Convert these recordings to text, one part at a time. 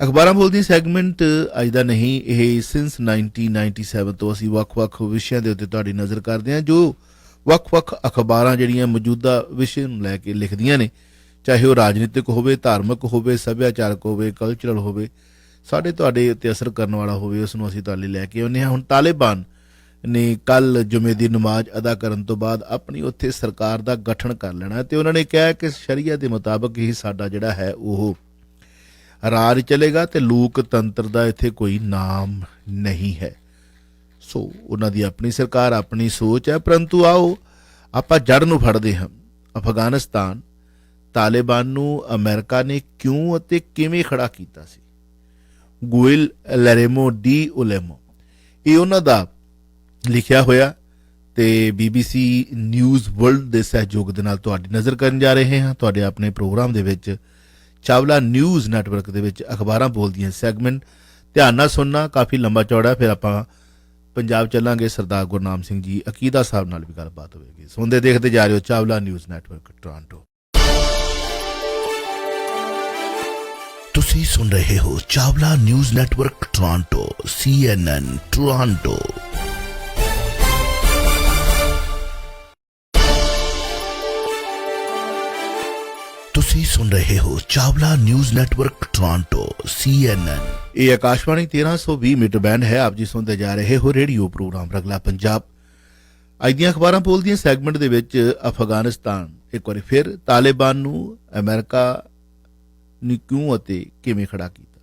ਅਖਬਾਰਾਂ ਬੋਲਦੀਆਂ ਸੈਗਮੈਂਟ ਅੱਜ ਦਾ ਨਹੀਂ, ਇਹ ਸਿੰਸ 1997 ਤੋਂ ਅਸੀਂ ਵੱਖ-ਵੱਖ ਵਿਸ਼ਿਆਂ ਦੇ ਉੱਤੇ ਤੁਹਾਡੀ ਨਜ਼ਰ ਕਰਦੇ ਹਾਂ, ਜੋ ਵੱਖ-ਵੱਖ ਅਖਬਾਰਾਂ ਜਿਹੜੀਆਂ ਮੌਜੂਦਾ ਵਿਸ਼ੇ ਨੂੰ ਲੈ ਕੇ ਲਿਖਦੀਆਂ ਨੇ, ਚਾਹੇ ਉਹ ਰਾਜਨੀਤਿਕ ਹੋਵੇ, ਧਾਰਮਿਕ ਹੋਵੇ, ਸੱਭਿਆਚਾਰਕ ਹੋਵੇ, ਕਲਚਰਲ ਹੋਵੇ, ਸਾਡੇ ਤੁਹਾਡੇ ਉੱਤੇ ਅਸਰ ਕਰਨ ਵਾਲਾ ਹੋਵੇ, ਉਸ ਨੂੰ ਅਸੀਂ ਤੁਹਾਡੇ ਲੈ ਕੇ ਆਉਂਦੇ ਹਾਂ। ਹੁਣ ਤਾਲਿਬਾਨ ਨੇ ਕੱਲ੍ਹ ਜੁਮੇ ਦੀ ਨਮਾਜ਼ ਅਦਾ ਕਰਨ ਤੋਂ ਬਾਅਦ ਆਪਣੀ ਉੱਥੇ ਸਰਕਾਰ ਦਾ ਗਠਨ ਕਰ ਲੈਣਾ ਅਤੇ ਉਹਨਾਂ ਨੇ ਕਿਹਾ ਕਿ ਸ਼ਰੀਆ ਦੇ ਮੁਤਾਬਕ ਹੀ ਸਾਡਾ ਜਿਹੜਾ ਹੈ ਉਹ ਰਾਜ ਚੱਲੇਗਾ ਅਤੇ ਲੋਕਤੰਤਰ ਦਾ ਇੱਥੇ ਕੋਈ ਨਾਮ ਨਹੀਂ ਹੈ। ਸੋ ਉਹਨਾਂ ਦੀ ਆਪਣੀ ਸਰਕਾਰ, ਆਪਣੀ ਸੋਚ ਹੈ, ਪਰੰਤੂ ਆਓ ਆਪਾਂ ਜੜ ਨੂੰ ਫੜਦੇ ਹਾਂ। ਅਫਗਾਨਿਸਤਾਨ ਤਾਲਿਬਾਨ ਨੂੰ ਅਮਰੀਕਾ ਨੇ ਕਿਉਂ ਅਤੇ ਕਿਵੇਂ ਖੜਾ ਕੀਤਾ ਸੀ? ਗੁਇਲ ਲੈਰੇਮੋ ਡੀ ਉਲੇਮੋ, ਇਹ ਉਹਨਾਂ ਦਾ ਲਿਖਿਆ ਹੋਇਆ ਤੇ BBC ਨਿਊਜ਼ ਵਰਲਡ ਦੇ ਸਹਿਯੋਗ ਦੇ ਨਾਲ ਤੁਹਾਡੀ ਨਜ਼ਰ ਕਰਨ ਜਾ ਰਹੇ ਹਾਂ ਤੁਹਾਡੇ ਆਪਣੇ ਪ੍ਰੋਗਰਾਮ ਦੇ ਵਿੱਚ, ਚਾਵਲਾ ਨਿਊਜ਼ ਨੈਟਵਰਕ ਦੇ ਵਿੱਚ ਅਖਬਾਰਾਂ ਬੋਲਦੀਆਂ ਸੈਗਮੈਂਟ। ਧਿਆਨ ਨਾਲ ਸੁਣਨਾ, ਕਾਫੀ ਲੰਬਾ ਚੌੜਾ, ਫਿਰ ਆਪਾਂ ਪੰਜਾਬ ਚੱਲਾਂਗੇ। ਸਰਦਾਰ ਗੁਰਨਾਮ ਸਿੰਘ ਜੀ ਅਕੀਦਾ ਸਾਹਿਬ ਨਾਲ ਵੀ ਗੱਲਬਾਤ ਹੋਵੇਗੀ। ਸੁਣਦੇ ਦੇਖਦੇ ਜਾ ਰਹੇ ਹੋ ਚਾਵਲਾ ਨਿਊਜ਼ ਨੈਟਵਰਕ ਟੋਰਾਂਟੋ। ਤੁਸੀਂ ਸੁਣ ਰਹੇ ਹੋ Chawla news network Toronto, CNN Toronto. ਤੁਸੀਂ ਸੁਣ ਰਹੇ ਹੋ Chawla news network Toronto, CNN। ਇਹ ਆਕਾਸ਼ਵਾਣੀ 1320 ਮੀਟਰ ਬੈਂਡ ਹੈ। ਆਪ ਜੀ ਸੁਣਦੇ ਜਾ ਰਹੇ ਹੋ ਰੇਡੀਓ ਪ੍ਰੋਗਰਾਮ ਰਗਲਾ ਪੰਜਾਬ। ਅੱਜ ਦੀਆਂ ਅਖਬਾਰਾਂ ਬੋਲਦੀਆਂ ਸੈਗਮੈਂਟ ਦੇ ਵਿੱਚ ਅਫਗਾਨਿਸਤਾਨ ਇੱਕ ਵਾਰੀ ਫਿਰ ਤਾਲਿਬਾਨ ਨੂੰ ਅਮਰੀਕਾ ਨੇ ਕਿਉਂ ਅਤੇ ਕਿਵੇਂ ਖੜਾ ਕੀਤਾ।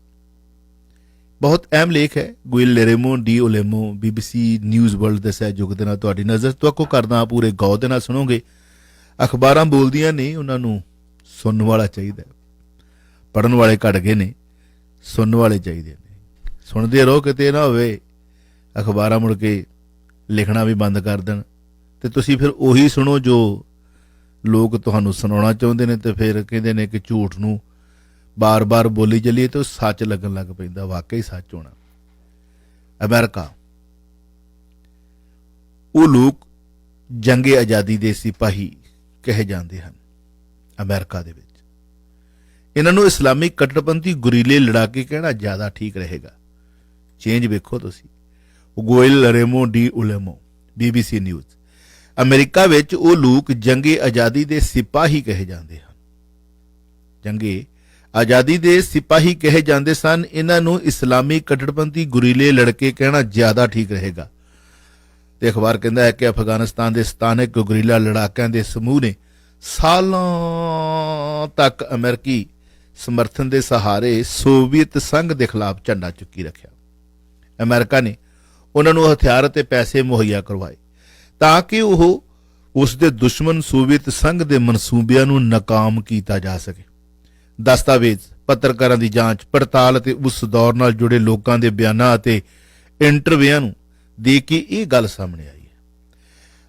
ਬਹੁਤ ਅਹਿਮ ਲੇਖ ਹੈ। ਗੁਇਲ ਲੈਰੇਮੋ D Olmo BBC news world ਦੇ ਸਹਿਯੋਗ ਦੇ ਨਾਲ ਤੁਹਾਡੀ ਨਜ਼ਰ ਤਵੱਕੋ ਕਰਦਾ। ਪੂਰੇ ਗੌਰ ਦੇ ਨਾਲ ਸੁਣੋਗੇ। ਅਖਬਾਰਾਂ ਬੋਲਦੀਆਂ ਨੇ, ਉਹਨਾਂ ਨੂੰ ਸੁਣਨ ਵਾਲਾ ਚਾਹੀਦਾ। ਪੜ੍ਹਨ ਵਾਲੇ ਘੱਟ ਗਏ ਨੇ, ਸੁਣਨ ਵਾਲੇ ਚਾਹੀਦੇ ਨੇ। ਸੁਣਦੇ ਰਹੋ, ਕਿਤੇ ਨਾ ਹੋਵੇ ਅਖਬਾਰਾਂ ਮੁੜ ਕੇ ਲਿਖਣਾ ਵੀ ਬੰਦ ਕਰ ਦੇਣ ਅਤੇ ਤੁਸੀਂ ਫਿਰ ਉਹੀ ਸੁਣੋ ਜੋ ਲੋਕ ਤੁਹਾਨੂੰ ਸੁਣਾਉਣਾ ਚਾਹੁੰਦੇ ਨੇ, ਅਤੇ ਫਿਰ ਕਹਿੰਦੇ ਨੇ ਕਿ ਝੂਠ ਨੂੰ ਬਾਰ-ਬਾਰ ਬੋਲੀ ਚੱਲੀਏ ਤਾਂ ਸੱਚ ਲੱਗਣ ਲੱਗ ਪੈਂਦਾ। ਵਾਕਈ ਸੱਚ ਹੋਣਾ। ਅਮਰੀਕਾ, ਉਹ ਲੋਕ ਜੰਗੇ ਆਜ਼ਾਦੀ ਦੇ ਸਿਪਾਹੀ ਕਹੇ ਜਾਂਦੇ ਹਨ। ਅਮਰੀਕਾ ਦੇ ਵਿੱਚ ਇਹਨਾਂ ਨੂੰ ਇਸਲਾਮੀ ਕੱਟੜਪੰਥੀ ਗੁਰੀਲੇ ਲੜਾਕੇ ਕਹਿਣਾ ਜ਼ਿਆਦਾ ਠੀਕ ਰਹੇਗਾ। ਚੇਂਜ ਵੇਖੋ ਤੁਸੀਂ। Guillermo D Olmo BBC news. ਅਮਰੀਕਾ ਵਿੱਚ ਉਹ ਲੋਕ ਜੰਗੇ ਆਜ਼ਾਦੀ ਦੇ ਸਿਪਾਹੀ ਕਹੇ ਜਾਂਦੇ ਹਨ। ਜੰਗੇ ਆਜ਼ਾਦੀ ਦੇ ਸਿਪਾਹੀ ਕਹੇ ਜਾਂਦੇ ਸਨ। ਇਹਨਾਂ ਨੂੰ ਇਸਲਾਮੀ ਕੱਟੜਪੰਥੀ ਗੁਰੀਲੇ ਲੜਕੇ ਕਹਿਣਾ ਜ਼ਿਆਦਾ ਠੀਕ ਰਹੇਗਾ। ਤੇ ਅਖਬਾਰ ਕਹਿੰਦਾ ਹੈ ਕਿ ਅਫਗਾਨਿਸਤਾਨ ਦੇ ਸਥਾਨਕ ਗੁਰੀਲਾ ਲੜਾਕਿਆਂ ਦੇ ਸਮੂਹ ਨੇ ਸਾਲਾਂ ਤੱਕ ਅਮਰੀਕੀ ਸਮਰਥਨ ਦੇ ਸਹਾਰੇ ਸੋਵੀਅਤ ਸੰਘ ਦੇ ਖਿਲਾਫ ਝੰਡਾ ਚੁੱਕੀ ਰੱਖਿਆ। ਅਮਰੀਕਾ ਨੇ ਉਹਨਾਂ ਨੂੰ ਹਥਿਆਰ ਅਤੇ ਪੈਸੇ ਮੁਹੱਈਆ ਕਰਵਾਏ ਤਾਂ ਕਿ ਉਹ ਉਸ ਦੇ ਦੁਸ਼ਮਣ ਸੋਵੀਅਤ ਸੰਘ ਦੇ ਮਨਸੂਬਿਆਂ ਨੂੰ ਨਾਕਾਮ ਕੀਤਾ ਜਾ ਸਕੇ। ਦਸਤਾਵੇਜ਼, ਪੱਤਰਕਾਰਾਂ ਦੀ ਜਾਂਚ ਪੜਤਾਲ ਅਤੇ ਉਸ ਦੌਰ ਨਾਲ ਜੁੜੇ ਲੋਕਾਂ ਦੇ ਬਿਆਨਾਂ ਅਤੇ ਇੰਟਰਵਿਊਆਂ ਨੂੰ ਦੇਖ ਕੇ ਇਹ ਗੱਲ ਸਾਹਮਣੇ ਆਈ ਹੈ।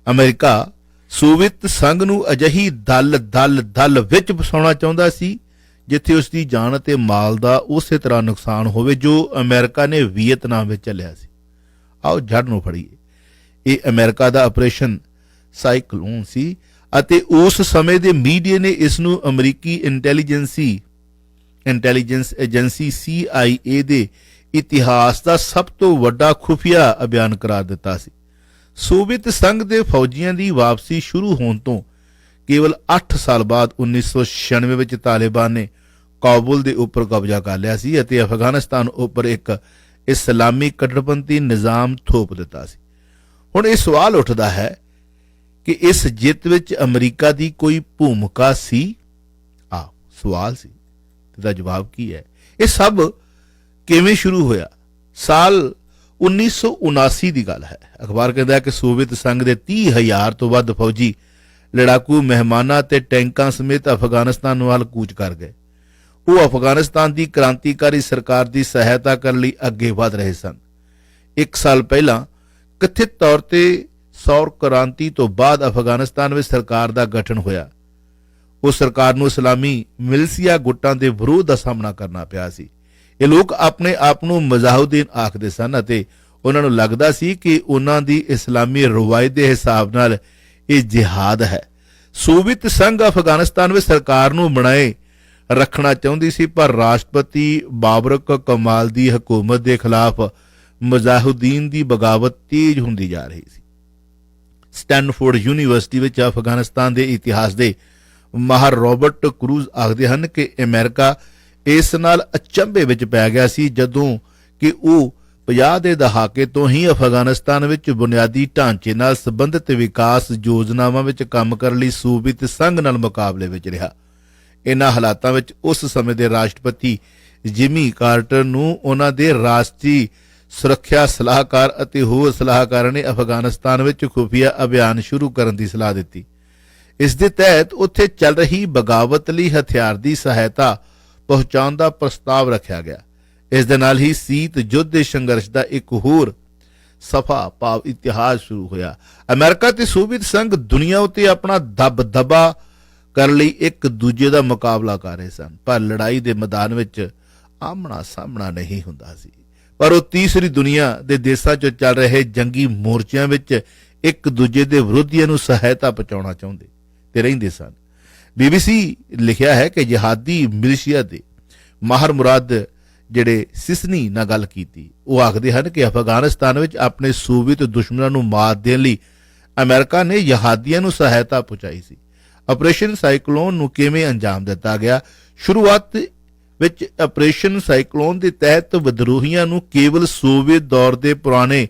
ਅਮਰੀਕਾ ਸੋਵੀਅਤ ਸੰਘ ਨੂੰ ਅਜਿਹੀ ਦਲ ਵਿੱਚ ਫਸਾਉਣਾ ਚਾਹੁੰਦਾ ਸੀ ਜਿੱਥੇ ਉਸ ਦੀ ਜਾਨ ਅਤੇ ਮਾਲ ਦਾ ਉਸੇ ਤਰ੍ਹਾਂ ਨੁਕਸਾਨ ਹੋਵੇ ਜੋ ਅਮਰੀਕਾ ਨੇ ਵੀਅਤਨਾਮ ਵਿੱਚ ਚੱਲਿਆ ਸੀ। ਆਓ ਜੜ ਨੂੰ ਫੜੀਏ। ਇਹ ਅਮਰੀਕਾ ਦਾ ਆਪਰੇਸ਼ਨ ਸਾਈਕਲੋਨ ਸੀ ਅਤੇ ਉਸ ਸਮੇਂ ਦੇ ਮੀਡੀਆ ਨੇ ਇਸ ਨੂੰ ਅਮਰੀਕੀ ਇੰਟੈਲੀਜੈਂਸ ਏਜੰਸੀ CIA ਦੇ ਇਤਿਹਾਸ ਦਾ ਸਭ ਤੋਂ ਵੱਡਾ ਖੁਫੀਆ ਅਭਿਆਨ ਕਰਾਰ ਦਿੱਤਾ ਸੀ। ਸੋਵੀਅਤ ਸੰਘ ਦੇ ਫੌਜੀਆਂ ਦੀ ਵਾਪਸੀ ਸ਼ੁਰੂ ਹੋਣ ਤੋਂ ਕੇਵਲ 8 ਸਾਲ ਬਾਅਦ 1996 ਵਿੱਚ ਤਾਲਿਬਾਨ ਨੇ ਕਾਬੁਲ ਦੇ ਉੱਪਰ ਕਬਜ਼ਾ ਕਰ ਲਿਆ ਸੀ ਅਤੇ ਅਫਗਾਨਿਸਤਾਨ ਉੱਪਰ ਇੱਕ ਇਸਲਾਮੀ ਕੱਟੜਪੰਥੀ ਨਿਜ਼ਾਮ ਥੋਪ ਦਿੱਤਾ ਸੀ। ਹੁਣ ਇਹ ਸਵਾਲ ਉੱਠਦਾ ਹੈ ਕਿ ਇਸ ਜਿੱਤ ਵਿੱਚ ਅਮਰੀਕਾ ਦੀ ਕੋਈ ਭੂਮਿਕਾ ਸੀ? ਸਵਾਲ ਸੀ। ਇਹਦਾ ਜਵਾਬ ਕੀ ਹੈ? ਇਹ ਸਭ ਕਿਵੇਂ ਸ਼ੁਰੂ ਹੋਇਆ? ਸਾਲ 1979 ਦੀ ਗੱਲ ਹੈ। ਅਖਬਾਰ ਕਹਿੰਦਾ ਹੈ ਕਿ ਸੋਵੀਅਤ ਸੰਘ ਦੇ 30,000 ਤੋਂ ਵੱਧ ਫੌਜੀ ਲੜਾਕੂ ਮਹਿਮਾਨਾਂ ਤੇ ਟੈਂਕਾਂ ਸਮੇਤ ਅਫਗਾਨਿਸਤਾਨ ਵੱਲ ਕੂਚ ਕਰ ਗਏ। ਉਹ ਅਫਗਾਨਿਸਤਾਨ ਦੀ ਕ੍ਰਾਂਤੀਕਾਰੀ ਸਰਕਾਰ ਦੀ ਸਹਾਇਤਾ ਕਰਨ ਲਈ ਅੱਗੇ ਵਧ ਰਹੇ ਸਨ। 1 ਸਾਲ ਪਹਿਲਾਂ ਕਥਿਤ ਤੌਰ ਤੇ ਸੌਰ ਕ੍ਰਾਂਤੀ ਤੋਂ ਬਾਅਦ ਅਫਗਾਨਿਸਤਾਨ ਵਿੱਚ ਸਰਕਾਰ ਦਾ ਗਠਨ ਹੋਇਆ। ਉਹ ਸਰਕਾਰ ਨੂੰ ਇਸਲਾਮੀ ਮਿਲਸੀਆ ਗੁੱਟਾਂ ਦੇ ਵਿਰੋਧ ਦਾ ਸਾਹਮਣਾ ਕਰਨਾ ਪਿਆ ਸੀ। ਇਹ ਲੋਕ ਆਪਣੇ ਆਪ ਨੂੰ ਮਜ਼ਾਹੁਦੀਨ ਆਖਦੇ ਸਨ ਅਤੇ ਉਹਨਾਂ ਨੂੰ ਲੱਗਦਾ ਸੀ ਕਿ ਉਹਨਾਂ ਦੀ ਇਸਲਾਮੀ ਰਵਾਇਤ ਦੇ ਹਿਸਾਬ ਨਾਲ ਇਹ ਜਿਹਾਦ ਹੈ। ਸੋਵੀਅਤ ਸੰਘ ਅਫਗਾਨਿਸਤਾਨ ਵਿੱਚ ਸਰਕਾਰ ਨੂੰ ਬਣਾਏ ਰੱਖਣਾ ਚਾਹੁੰਦੀ ਸੀ, ਪਰ ਰਾਸ਼ਟਰਪਤੀ ਬਾਬਰਕ ਕਮਾਲ ਦੀ ਹਕੂਮਤ ਦੇ ਖਿਲਾਫ ਮੁਜ਼ਾਹਿਦੀਨ ਦੀ ਬਗਾਵਤ ਤੇਜ਼ ਹੁੰਦੀ ਜਾ ਰਹੀ ਸੀ। ਸਟੈਨਫੋਰਡ ਯੂਨੀਵਰਸਿਟੀ ਵਿੱਚ ਅਫਗਾਨਿਸਤਾਨ ਦੇ ਇਤਿਹਾਸ ਦੇ ਮਾਹਰ ਰਾਬਰਟ ਕਰੂਜ਼ ਆਖਦੇ ਹਨ ਕਿ ਅਮਰੀਕਾ ਇਸ ਨਾਲ ਅਚੰਭੇ ਵਿੱਚ ਪੈ ਗਿਆ ਸੀ ਜਦੋਂ ਕਿ ਉਹ 50 ਦੇ ਦਹਾਕੇ ਤੋਂ ਹੀ ਅਫਗਾਨਿਸਤਾਨ ਵਿੱਚ ਬੁਨਿਆਦੀ ਢਾਂਚੇ ਨਾਲ ਸੰਬੰਧਿਤ ਵਿਕਾਸ ਯੋਜਨਾਵਾਂ ਵਿੱਚ ਕੰਮ ਕਰਨ ਲਈ ਸੂਬੀਅਤ ਸੰਘ ਨਾਲ ਮੁਕਾਬਲੇ ਵਿੱਚ ਰਿਹਾ। ਇਨ੍ਹਾਂ ਹਾਲਾਤਾਂ ਵਿੱਚ ਉਸ ਸਮੇਂ ਦੇ ਰਾਸ਼ਟਰਪਤੀ ਜਿਮੀ ਕਾਰਟਰ ਨੂੰ ਉਹਨਾਂ ਦੇ ਰਾਸ਼ਟਰੀ ਸੁਰੱਖਿਆ ਸਲਾਹਕਾਰ ਅਤੇ ਹੋਰ ਸਲਾਹਕਾਰਾਂ ਨੇ ਅਫਗਾਨਿਸਤਾਨ ਵਿੱਚ ਖੁਫੀਆ ਅਭਿਆਨ ਸ਼ੁਰੂ ਕਰਨ ਦੀ ਸਲਾਹ ਦਿੱਤੀ। ਇਸ ਦੇ ਤਹਿਤ ਉੱਥੇ ਚੱਲ ਰਹੀ ਬਗਾਵਤ ਲਈ ਹਥਿਆਰ ਦੀ ਸਹਾਇਤਾ ਪਹੁੰਚਾਉਣ ਦਾ ਪ੍ਰਸਤਾਵ ਰੱਖਿਆ ਗਿਆ। ਇਸ ਦੇ ਨਾਲ ਹੀ ਸੀਤ ਯੁੱਧ ਦੇ ਸੰਘਰਸ਼ ਦਾ ਇੱਕ ਹੋਰ ਸਫਾ ਭਾਵ ਇਤਿਹਾਸ ਸ਼ੁਰੂ ਹੋਇਆ। ਅਮਰੀਕਾ ਤੇ ਸੋਵੀਅਤ ਸੰਘ ਦੁਨੀਆ ਉੱਤੇ ਆਪਣਾ ਦਬਦਬਾ ਕਰਨ ਲਈ ਇੱਕ ਦੂਜੇ ਦਾ ਮੁਕਾਬਲਾ ਕਰ ਰਹੇ ਸਨ, ਪਰ ਲੜਾਈ ਦੇ ਮੈਦਾਨ ਵਿੱਚ ਆਮਣਾ ਸਾਹਮਣਾ ਨਹੀਂ ਹੁੰਦਾ ਸੀ। ਪਰ ਉਹ ਤੀਸਰੀ ਦੁਨੀਆ ਦੇ ਦੇਸ਼ਾਂ 'ਚ ਚੱਲ ਰਹੇ ਜੰਗੀ ਮੋਰਚਿਆਂ ਵਿੱਚ ਇੱਕ ਦੂਜੇ ਦੇ ਵਿਰੋਧੀਆਂ ਨੂੰ ਸਹਾਇਤਾ ਪਹੁੰਚਾਉਣਾ ਚਾਹੁੰਦੇ ਤੇ ਰਹਿੰਦੇ ਸਨ। BBC ਲਿਖਿਆ ਹੈ ਕਿ ਜਿਹਾਦੀ ਮਿਲੀਸ਼ੀਆ ਦੇ ਮਾਹਰ ਮੁਰਾਦ ਜਿਹੜੇ ਸਿਸਨੀ ਨਾਲ ਗੱਲ ਕੀਤੀ, ਉਹ ਆਖਦੇ ਹਨ ਕਿ ਅਫਗਾਨਿਸਤਾਨ ਵਿੱਚ ਆਪਣੇ ਸੋਵੀਅਤ ਦੁਸ਼ਮਣਾਂ ਨੂੰ ਮਾਤ ਦੇਣ ਲਈ ਅਮਰੀਕਾ ਨੇ ਜਹਾਦੀਆਂ ਨੂੰ ਸਹਾਇਤਾ ਪਹੁੰਚਾਈ ਸੀ। ਆਪਰੇਸ਼ਨ ਸਾਈਕਲੋਨ ਨੂੰ ਕਿਵੇਂ ਅੰਜਾਮ ਦਿੱਤਾ ਗਿਆ? ਸ਼ੁਰੂਆਤ ਵਿੱਚ ਆਪਰੇਸ਼ਨ ਸਾਈਕਲੋਨ ਦੇ ਤਹਿਤ ਵਿਦਰੋਹੀਆਂ ਨੂੰ ਕੇਵਲ ਸੋਵੀਅਤ ਦੌਰ ਦੇ ਪੁਰਾਣੇ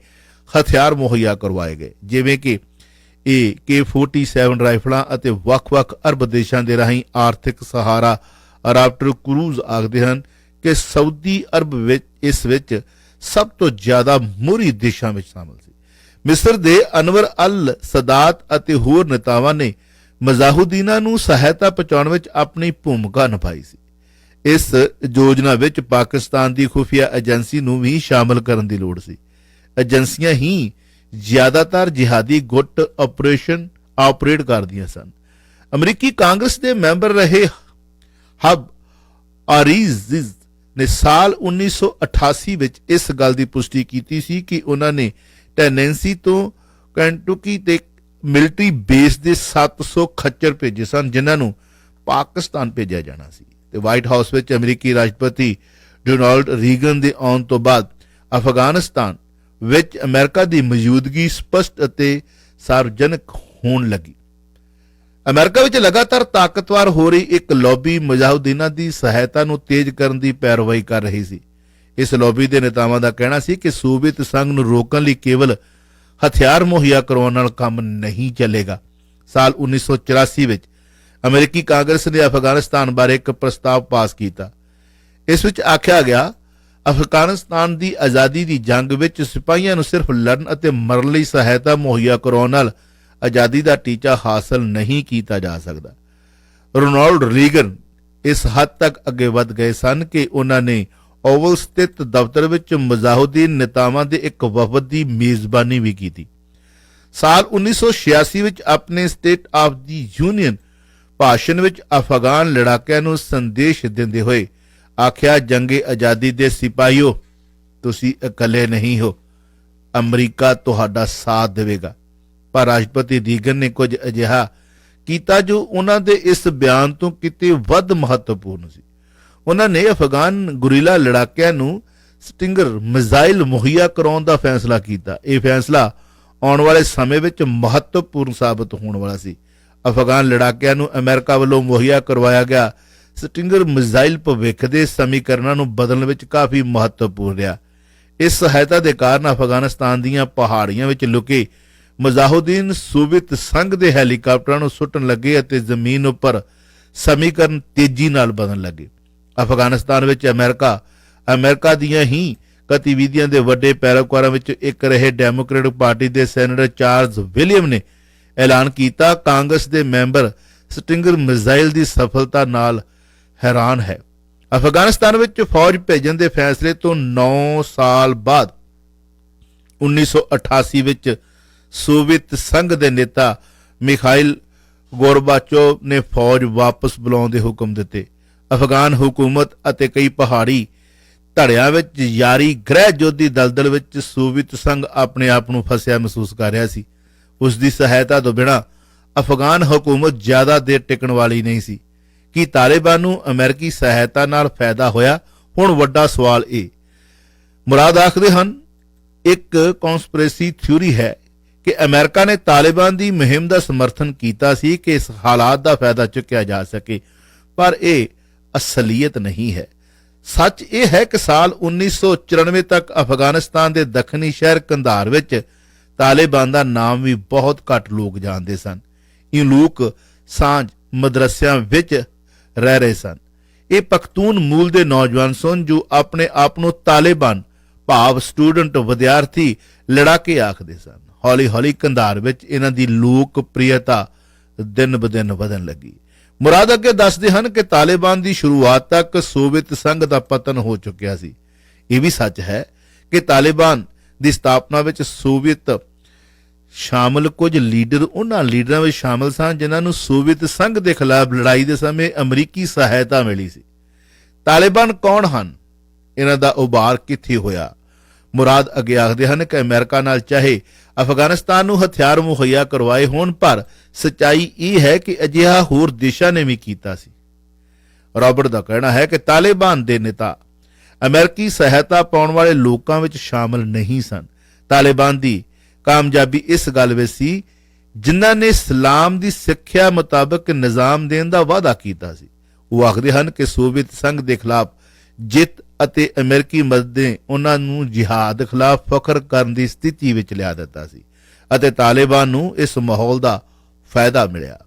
ਹਥਿਆਰ ਮੁਹੱਈਆ ਕਰਵਾਏ ਗਏ, ਜਿਵੇਂ ਕਿ AK-47 ਰਾਈਫਲਾਂ ਅਤੇ ਵੱਖ-ਵੱਖ ਅਰਬ ਦੇਸ਼ਾਂ ਦੇ ਰਾਹੀਂ ਆਰਥਿਕ ਸਹਾਰਾ। ਰਾਬਰਟ ਕਰੂਜ਼ ਆਖਦੇ ਹਨ ਕਿ ਸਾਊਦੀ ਅਰਬ ਵਿੱਚ ਇਸ ਵਿੱਚ ਸਭ ਤੋਂ ਜ਼ਿਆਦਾ ਮੋਹਰੀ ਦੇਸ਼ਾਂ ਵਿੱਚ ਸ਼ਾਮਲ ਸੀ। ਮਿਸਰ ਦੇ ਅਨਵਰ ਅਲ ਸਦਾਤ ਅਤੇ ਹੋਰ ਨੇਤਾਵਾਂ ਨੇ ਮੁਜ਼ਾਹਿਦੀਨਾਂ ਨੂੰ ਸਹਾਇਤਾ ਪਹੁੰਚਾਉਣ ਵਿੱਚ ਆਪਣੀ ਭੂਮਿਕਾ ਨਿਭਾਈ ਸੀ। ਇਸ ਯੋਜਨਾ ਵਿੱਚ ਪਾਕਿਸਤਾਨ ਦੀ ਖੁਫੀਆ ਏਜੰਸੀ ਨੂੰ ਵੀ ਸ਼ਾਮਲ ਕਰਨ ਦੀ ਲੋੜ ਸੀ। ਏਜੰਸੀਆਂ ਹੀ ਜ਼ਿਆਦਾਤਰ ਜਿਹਾਦੀ ਗੁੱਟ ਆਪਰੇਟ ਕਰਦੀਆਂ ਸਨ। ਅਮਰੀਕੀ ਕਾਂਗਰਸ ਦੇ ਮੈਂਬਰ ਰਹੇ ਹਬ ਆਰੀਜ਼ ਨੇ ਸਾਲ 1988 ਵਿੱਚ ਇਸ ਗੱਲ ਦੀ ਪੁਸ਼ਟੀ ਕੀਤੀ ਸੀ ਕਿ ਉਹਨਾਂ ਨੇ ਟੈਨੈਂਸੀ ਤੋਂ ਕੈਂਟਕੀ ਤੇ ਮਿਲਟਰੀ ਬੇਸ ਦੇ 700 ਖੱਚਰ ਭੇਜੇ ਸਨ, ਜਿਨ੍ਹਾਂ ਨੂੰ ਪਾਕਿਸਤਾਨ ਭੇਜਿਆ ਜਾਣਾ ਸੀ। ਤੇ ਵਾਈਟ ਹਾਊਸ ਵਿੱਚ ਅਮਰੀਕੀ ਰਾਸ਼ਟਰਪਤੀ ਡੋਨਾਲਡ ਰੀਗਨ ਦੇ ਆਉਣ ਤੋਂ ਬਾਅਦ ਅਫਗਾਨਿਸਤਾਨ ਵਿੱਚ ਅਮਰੀਕਾ ਦੀ ਮੌਜੂਦਗੀ ਸਪਸ਼ਟ ਅਤੇ ਸਾਰਵਜਨਿਕ ਹੋਣ ਲੱਗੀ। ਅਮਰੀਕਾ ਵਿੱਚ ਲਗਾਤਾਰ ਤਾਕਤਵਰ ਹੋ ਰਹੀ ਇੱਕ ਲੌਬੀ ਮੁਜ਼ਾਹਿਦੀਨਾਂ ਦੀ ਸਹਾਇਤਾ ਨੂੰ ਤੇਜ਼ ਕਰਨ ਦੀ ਪੈਰਵਾਈ ਕਰ ਰਹੀ ਸੀ। ਇਸ ਲੌਬੀ ਦੇ ਨੇਤਾਵਾਂ ਦਾ ਕਹਿਣਾ ਸੀ ਕਿ ਸੋਵੀਅਤ ਸੰਘ ਨੂੰ ਰੋਕਣ ਲਈ ਕੇਵਲ ਹਥਿਆਰ ਮੁਹੱਈਆ ਕਰਵਾਉਣ ਨਾਲ ਕੰਮ ਨਹੀਂ ਚੱਲੇਗਾ। ਸਾਲ 1984 ਵਿੱਚ ਅਮਰੀਕੀ ਕਾਂਗਰਸ ਨੇ ਅਫਗਾਨਿਸਤਾਨ ਬਾਰੇ ਇੱਕ ਪ੍ਰਸਤਾਵ ਪਾਸ ਕੀਤਾ। ਇਸ ਵਿੱਚ ਆਖਿਆ ਗਿਆ, ਅਫਗਾਨਿਸਤਾਨ ਦੀ ਆਜ਼ਾਦੀ ਦੀ ਜੰਗ ਵਿੱਚ ਸਿਪਾਹੀਆਂ ਨੂੰ ਸਿਰਫ ਲੜਨ ਅਤੇ ਮਰਨ ਲਈ ਸਹਾਇਤਾ ਮੁਹੱਈਆ ਕਰਵਾਉਣ ਨਾਲ ਆਜ਼ਾਦੀ ਦਾ ਟੀਚਾ ਹਾਸਲ ਨਹੀਂ ਕੀਤਾ ਜਾ ਸਕਦਾ। ਰੋਨਾਲਡ ਰੀਗਨ ਇਸ ਹੱਦ ਤੱਕ ਅੱਗੇ ਵਧ ਗਏ ਸਨ ਕਿ ਉਹਨਾਂ ਨੇ ਓਵਲ ਸਥਿਤ ਦਫ਼ਤਰ ਵਿੱਚ ਮੁਜ਼ਾਹਿਦੀਨ ਨੇਤਾਵਾਂ ਦੇ ਇੱਕ ਵਫਦ ਦੀ ਮੇਜ਼ਬਾਨੀ ਵੀ ਕੀਤੀ। ਸਾਲ 1986 ਵਿੱਚ ਆਪਣੇ ਸਟੇਟ ਆਫ ਦੀ ਯੂਨੀਅਨ ਭਾਸ਼ਣ ਵਿੱਚ ਅਫਗਾਨ ਲੜਾਕਿਆਂ ਨੂੰ ਸੰਦੇਸ਼ ਦਿੰਦੇ ਹੋਏ ਆਖਿਆ, ਜੰਗੇ ਆਜ਼ਾਦੀ ਦੇ ਸਿਪਾਹੀਓ, ਤੁਸੀਂ ਇਕੱਲੇ ਨਹੀਂ ਹੋ, ਅਮਰੀਕਾ ਤੁਹਾਡਾ ਸਾਥ ਦੇਵੇਗਾ। ਪਰ ਰਾਸ਼ਟਰਪਤੀ ਰੀਗਨ ਨੇ ਕੁਝ ਅਜਿਹਾ ਕੀਤਾ ਜੋ ਉਹਨਾਂ ਦੇ ਇਸ ਬਿਆਨ ਤੋਂ ਕਿਤੇ ਵੱਧ ਮਹੱਤਵਪੂਰਨ ਸੀ। ਉਹਨਾਂ ਨੇ ਅਫਗਾਨ ਗੁਰੀਲਾ ਲੜਾਕਿਆਂ ਨੂੰ ਸਟਿੰਗਰ ਮਿਜ਼ਾਈਲ ਮੁਹੱਈਆ ਕਰਾਉਣ ਦਾ ਫੈਸਲਾ ਕੀਤਾ। ਇਹ ਫੈਸਲਾ ਆਉਣ ਵਾਲੇ ਸਮੇਂ ਵਿੱਚ ਮਹੱਤਵਪੂਰਨ ਸਾਬਤ ਹੋਣ ਵਾਲਾ ਸੀ। ਅਫਗਾਨ ਲੜਾਕਿਆਂ ਨੂੰ ਅਮਰੀਕਾ ਵੱਲੋਂ ਮੁਹੱਈਆ ਕਰਵਾਇਆ ਗਿਆ ਸਟਿੰਗਰ ਮਿਜ਼ਾਈਲ ਭਵਿੱਖ ਦੇ ਸਮੀਕਰਨਾਂ ਨੂੰ ਬਦਲਣ ਵਿੱਚ ਕਾਫੀ ਮਹੱਤਵਪੂਰਨ ਰਿਹਾ। ਇਸ ਸਹਾਇਤਾ ਦੇ ਕਾਰਨ ਅਫਗਾਨਿਸਤਾਨ ਦੀਆਂ ਪਹਾੜੀਆਂ ਵਿੱਚ ਲੁਕੇ ਮੁਜ਼ਾਹਿਦੀਨ ਸੋਵੀਅਤ ਸੰਘ ਦੇ ਹੈਲੀਕਾਪਟਰਾਂ ਨੂੰ ਸੁੱਟਣ ਲੱਗੇ ਅਤੇ ਜ਼ਮੀਨ ਉੱਪਰ ਸਮੀਕਰਨ ਤੇਜ਼ੀ ਨਾਲ ਬਦਲਣ ਲੱਗੇ। ਅਫਗਾਨਿਸਤਾਨ ਵਿੱਚ ਅਮਰੀਕਾ ਦੀਆਂ ਹੀ ਗਤੀਵਿਧੀਆਂ ਦੇ ਵੱਡੇ ਪੈਰੋਕਾਰਾਂ ਵਿੱਚ ਇੱਕ ਰਹੇ ਡੈਮੋਕ੍ਰੈਟਿਕ ਪਾਰਟੀ ਦੇ ਸੈਨੇਟਰ ਚਾਰਲਸ ਵਿਲੀਅਮ ਨੇ ਐਲਾਨ ਕੀਤਾ, ਕਾਂਗਰਸ ਦੇ ਮੈਂਬਰ ਸਟਿੰਗਰ ਮਿਜ਼ਾਈਲ ਦੀ ਸਫਲਤਾ ਨਾਲ ਹੈਰਾਨ ਹੈ। ਅਫਗਾਨਿਸਤਾਨ ਵਿੱਚ ਫੌਜ ਭੇਜਣ ਦੇ ਫੈਸਲੇ ਤੋਂ 9 ਸਾਲ ਬਾਅਦ 1988 ਵਿੱਚ ਸੋਵੀਅਤ ਸੰਘ ਦੇ ਨੇਤਾ ਮਿਖਾਇਲ ਗੋਰਬਾਚੋਵ ਨੇ ਫੌਜ ਵਾਪਸ ਬੁਲਾਉਣ ਦੇ ਹੁਕਮ ਦਿੱਤੇ। ਅਫਗਾਨ ਹਕੂਮਤ ਅਤੇ ਕਈ ਪਹਾੜੀ ਧੜਿਆਂ ਵਿੱਚ ਜਾਰੀ ਗ੍ਰਹਿ ਜੋਧੀ ਦਲਦਲ ਵਿੱਚ ਸੋਵੀਅਤ ਸੰਘ ਆਪਣੇ ਆਪ ਨੂੰ ਫਸਿਆ ਮਹਿਸੂਸ ਕਰ ਰਿਹਾ ਸੀ। ਉਸ ਦੀ ਸਹਾਇਤਾ ਤੋਂ ਬਿਨਾਂ ਅਫਗਾਨ ਹਕੂਮਤ ਜ਼ਿਆਦਾ ਦੇਰ ਟਿਕਣ ਵਾਲੀ ਨਹੀਂ ਸੀ। ਕਿ ਤਾਲਿਬਾਨ ਨੂੰ ਅਮਰੀਕੀ ਸਹਾਇਤਾ ਨਾਲ ਫਾਇਦਾ ਹੋਇਆ? ਹੁਣ ਵੱਡਾ ਸਵਾਲ ਇਹ। ਮੁਰਾਦ ਆਖਦੇ ਹਨ, ਇੱਕ ਕਨਸਪੀਰੇਸੀ ਥਿਊਰੀ ਹੈ ਕਿ ਅਮਰੀਕਾ ਨੇ ਤਾਲਿਬਾਨ ਦੀ ਮੁਹਿੰਮ ਦਾ ਸਮਰਥਨ ਕੀਤਾ ਸੀ ਕਿ ਇਸ ਹਾਲਾਤ ਦਾ ਫਾਇਦਾ ਚੁੱਕਿਆ ਜਾ ਸਕੇ, ਪਰ ਇਹ ਅਸਲੀਅਤ ਨਹੀਂ ਹੈ। ਸੱਚ ਇਹ ਹੈ ਕਿ ਸਾਲ 1994 ਤੱਕ ਅਫਗਾਨਿਸਤਾਨ ਦੇ ਦੱਖਣੀ ਸ਼ਹਿਰ ਕੰਧਾਰ ਵਿੱਚ ਤਾਲਿਬਾਨ ਦਾ ਨਾਮ ਵੀ ਬਹੁਤ ਘੱਟ ਲੋਕ ਜਾਣਦੇ ਸਨ। ਇਹ ਲੋਕ ਸਾਂਝ ਮਦਰਸਿਆਂ ਵਿੱਚ ਰਹਿ ਰਹੇ ਸਨ। ਇਹ ਪਖਤੂਨ ਮੂਲ ਦੇ ਨੌਜਵਾਨ ਸਨ ਜੋ ਆਪਣੇ ਆਪ ਨੂੰ ਤਾਲਿਬਾਨ ਭਾਵ ਸਟੂਡੈਂਟ ਵਿਦਿਆਰਥੀ ਲੜਾਕੇ ਆਖਦੇ ਸਨ। ਹੌਲੀ ਹੌਲੀ ਕੰਧਾਰ ਵਿੱਚ ਇਹਨਾਂ ਦੀ ਲੋਕਪ੍ਰਿਯਤਾ ਦਿਨ ਬਦਿਨ ਵਧਣ ਲੱਗੀ। ਮੁਰਾਦ ਅੱਗੇ ਦੱਸਦੇ ਹਨ ਕਿ ਤਾਲਿਬਾਨ ਦੀ ਸ਼ੁਰੂਆਤ ਤੱਕ ਸੋਵੀਅਤ ਸੰਘ ਦਾ ਪਤਨ ਹੋ ਚੁੱਕਿਆ ਸੀ। ਇਹ ਵੀ ਸੱਚ ਹੈ ਕਿ ਤਾਲਿਬਾਨ ਦੀ ਸਥਾਪਨਾ ਵਿੱਚ ਸੋਵੀਅਤ ਸ਼ਾਮਲ ਕੁਝ ਲੀਡਰ ਉਹਨਾਂ ਲੀਡਰਾਂ ਵਿੱਚ ਸ਼ਾਮਲ ਸਨ ਜਿਨ੍ਹਾਂ ਨੂੰ ਸੋਵੀਅਤ ਸੰਘ ਦੇ ਖਿਲਾਫ ਲੜਾਈ ਦੇ ਸਮੇਂ ਅਮਰੀਕੀ ਸਹਾਇਤਾ ਮਿਲੀ ਸੀ। ਤਾਲਿਬਾਨ ਕੌਣ ਹਨ? ਇਹਨਾਂ ਦਾ ਉਭਾਰ ਕਿੱਥੇ ਹੋਇਆ? ਮੁਰਾਦ ਅੱਗੇ ਆਖਦੇ ਹਨ ਕਿ ਅਮਰੀਕਾ ਨਾਲ ਚਾਹੇ ਅਫਗਾਨਿਸਤਾਨ ਨੂੰ ਹਥਿਆਰ ਮੁਹੱਈਆ ਕਰਵਾਏ ਹੋਣ, ਪਰ ਸੱਚਾਈ ਇਹ ਹੈ ਕਿ ਅਜਿਹਾ ਹੋਰ ਦੇਸ਼ਾਂ ਨੇ ਵੀ ਕੀਤਾ ਸੀ। ਰਾਬਰਟ ਦਾ ਕਹਿਣਾ ਹੈ ਕਿ ਤਾਲਿਬਾਨ ਦੇ ਨੇਤਾ ਅਮਰੀਕੀ ਸਹਾਇਤਾ ਪਾਉਣ ਵਾਲੇ ਲੋਕਾਂ ਵਿੱਚ ਸ਼ਾਮਲ ਨਹੀਂ ਸਨ। ਤਾਲਿਬਾਨ ਦੀ ਕਾਮਯਾਬੀ ਇਸ ਗੱਲ ਵਿੱਚ ਸੀ ਜਿਨ੍ਹਾਂ ਨੇ ਇਸਲਾਮ ਦੀ ਸਿੱਖਿਆ ਮੁਤਾਬਕ ਨਿਜ਼ਾਮ ਦੇਣ ਦਾ ਵਾਅਦਾ ਕੀਤਾ ਸੀ। ਉਹ ਆਖਦੇ ਹਨ ਕਿ ਸੋਵੀਅਤ ਸੰਘ ਦੇ ਖਿਲਾਫ ਜਿੱਤ ਅਤੇ ਅਮਰੀਕੀ ਮਦਦ ਨੇ ਉਹਨਾਂ ਨੂੰ ਜਿਹਾਦ ਖਿਲਾਫ ਫਖਰ ਕਰਨ ਦੀ ਸਥਿਤੀ ਵਿੱਚ ਲਿਆ ਦਿੱਤਾ ਸੀ ਅਤੇ ਤਾਲਿਬਾਨ ਨੂੰ ਇਸ ਮਾਹੌਲ ਦਾ ਫਾਇਦਾ ਮਿਲਿਆ।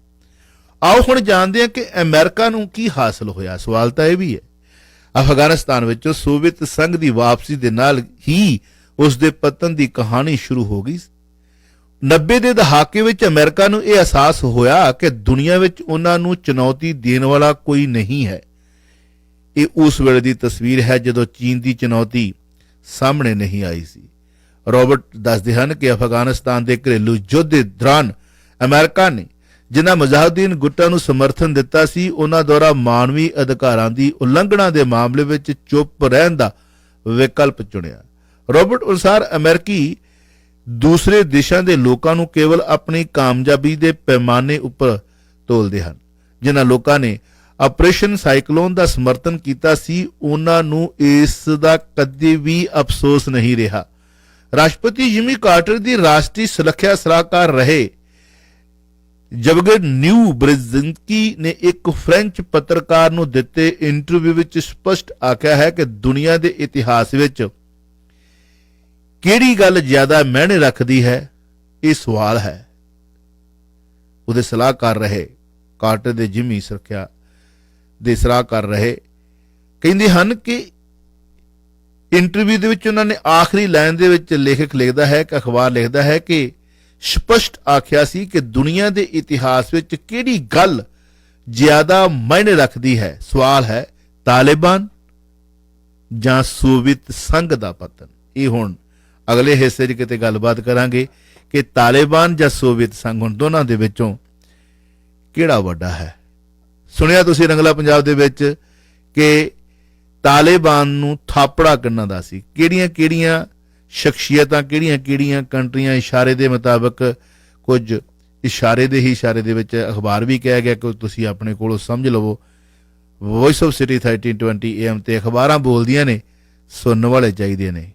ਆਓ ਹੁਣ ਜਾਣਦੇ ਹਾਂ ਕਿ ਅਮਰੀਕਾ ਨੂੰ ਕੀ ਹਾਸਲ ਹੋਇਆ। ਸਵਾਲ ਤਾਂ ਇਹ ਵੀ ਹੈ। ਅਫਗਾਨਿਸਤਾਨ ਵਿੱਚੋਂ ਸੋਵੀਅਤ ਸੰਘ ਦੀ ਵਾਪਸੀ ਦੇ ਨਾਲ ਹੀ ਉਸ ਦੇ ਪਤਨ ਦੀ ਕਹਾਣੀ ਸ਼ੁਰੂ ਹੋ ਗਈ। 90 ਦੇ ਦਹਾਕੇ ਵਿੱਚ ਅਮਰੀਕਾ ਨੂੰ ਇਹ ਅਹਿਸਾਸ ਹੋਇਆ ਕਿ ਦੁਨੀਆ ਵਿੱਚ ਉਹਨਾਂ ਨੂੰ ਚੁਣੌਤੀ ਦੇਣ ਵਾਲਾ ਕੋਈ ਨਹੀਂ ਹੈ। ਇਹ ਉਸ ਵੇਲੇ ਦੀ ਤਸਵੀਰ ਹੈ ਜਦੋਂ ਚੀਨ ਦੀ ਚੁਣੌਤੀ ਸਾਹਮਣੇ ਨਹੀਂ ਆਈ ਸੀ। ਰਾਬਰਟ ਦੱਸਦੇ ਹਨ ਕਿ ਅਫਗਾਨਿਸਤਾਨ ਦੇ ਘਰੇਲੂ ਯੁੱਧ ਦੇ ਦੌਰਾਨ ਅਮਰੀਕਾ ਨੇ ਜਿਨ੍ਹਾਂ ਮੁਜਾਹਿਦੀਨ ਗੁੱਟਾਂ ਨੂੰ ਸਮਰਥਨ ਦਿੱਤਾ ਸੀ, ਉਹਨਾਂ ਦੁਆਰਾ ਮਾਨਵੀ ਅਧਿਕਾਰਾਂ ਦੀ ਉਲੰਘਣਾ ਦੇ ਮਾਮਲੇ ਵਿੱਚ ਚੁੱਪ ਰਹਿਣ ਦਾ ਵਿਕਲਪ ਚੁਣਿਆ। ਰਾਬਰਟ ਅਨੁਸਾਰ ਅਮਰੀਕੀ ਦੂਸਰੇ ਦੇਸ਼ਾਂ ਦੇ ਲੋਕਾਂ ਨੂੰ ਕੇਵਲ ਆਪਣੀ ਕਾਮਯਾਬੀ ਦੇ ਪੈਮਾਨੇ ਉੱਪਰ ਤੋਲਦੇ ਹਨ। ਜਿਨ੍ਹਾਂ ਲੋਕਾਂ ਨੇ ਆਪਰੇਸ਼ਨ ਸਾਈਕਲੋਨ ਦਾ ਸਮਰਥਨ ਕੀਤਾ ਸੀ, ਉਹਨਾਂ ਨੂੰ ਇਸ ਦਾ ਕਦੇ ਵੀ ਅਫਸੋਸ ਨਹੀਂ ਰਿਹਾ। ਰਾਸ਼ਟਰਪਤੀ ਜਿਮੀ ਕਾਰਟਰ ਦੀ ਰਾਸ਼ਟਰੀ ਸੁਰੱਖਿਆ ਸਲਾਹਕਾਰ ਰਹੇ ਜਵਗਨ ਬ੍ਰਿਜ਼ਿੰਸਕੀ ਨੇ ਇੱਕ ਫ੍ਰੈਂਚ ਪੱਤਰਕਾਰ ਨੂੰ ਦਿੱਤੇ ਇੰਟਰਵਿਊ ਵਿੱਚ ਸਪਸ਼ਟ ਆਖਿਆ ਹੈ ਕਿ ਦੁਨੀਆ ਦੇ ਇਤਿਹਾਸ ਵਿੱਚ ਕਿਹੜੀ ਗੱਲ ਜ਼ਿਆਦਾ ਮਾਇਨੇ ਰੱਖਦੀ ਹੈ? ਇਹ ਸਵਾਲ ਹੈ। ਉਹਦੇ ਸਲਾਹਕਾਰ ਰਹੇ ਕਾਰਟਰ ਦੇ ਜਿਮੀ ਸੁਰੱਖਿਆ ਦੇ ਸਲਾਹਕਾਰ ਰਹੇ ਕਹਿੰਦੇ ਹਨ ਕਿ ਇੰਟਰਵਿਊ ਦੇ ਵਿੱਚ ਉਹਨਾਂ ਨੇ ਆਖਰੀ ਲਾਈਨ ਦੇ ਵਿੱਚ ਲੇਖਕ ਲਿਖਦਾ ਹੈ ਕਿ ਅਖਬਾਰ ਲਿਖਦਾ ਹੈ ਕਿ ਸਪਸ਼ਟ ਆਖਿਆ ਸੀ ਕਿ ਦੁਨੀਆ ਦੇ ਇਤਿਹਾਸ ਵਿੱਚ ਕਿਹੜੀ ਗੱਲ ਜ਼ਿਆਦਾ ਮਾਇਨੇ ਰੱਖਦੀ ਹੈ? ਸਵਾਲ ਹੈ ਤਾਲਿਬਾਨ ਜਾਂ ਸੋਵੀਅਤ ਸੰਘ ਦਾ ਪਤਨ। ਇਹ ਹੁਣ ਅਗਲੇ ਹਿੱਸੇ 'ਚ ਕਿਤੇ ਗੱਲਬਾਤ ਕਰਾਂਗੇ ਕਿ ਤਾਲਿਬਾਨ ਜਾਂ ਸੋਵੀਅਤ ਸੰਘ ਹੁਣ ਦੋਨਾਂ ਦੇ ਵਿੱਚੋਂ ਕਿਹੜਾ ਵੱਡਾ ਹੈ। ਸੁਣਿਆ ਤੁਸੀਂ ਰੰਗਲਾ ਪੰਜਾਬ ਦੇ ਵਿੱਚ ਕਿ ਤਾਲਿਬਾਨ ਨੂੰ ਥਾਪੜਾ ਕਿੰਨਾ ਦਾ ਸੀ, ਕਿਹੜੀਆਂ ਸ਼ਖਸੀਅਤਾਂ ਕਿਹੜੀਆਂ ਕੰਟਰੀਆਂ ਇਸ਼ਾਰੇ ਦੇ ਮੁਤਾਬਕ ਕੁਝ ਇਸ਼ਾਰੇ ਦੇ ਹੀ ਵਿੱਚ ਅਖਬਾਰ ਵੀ ਕਿਹਾ ਗਿਆ ਕਿ ਤੁਸੀਂ ਆਪਣੇ ਕੋਲੋਂ ਸਮਝ ਲਵੋ। ਵੌਇਸ ਆਫ ਸਿਟੀ 1320 AM ਤੇ ਅਖਬਾਰਾਂ ਬੋਲਦੀਆਂ ਨੇ, ਸੁਣਨ ਵਾਲੇ ਚਾਹੀਦੇ ਨੇ।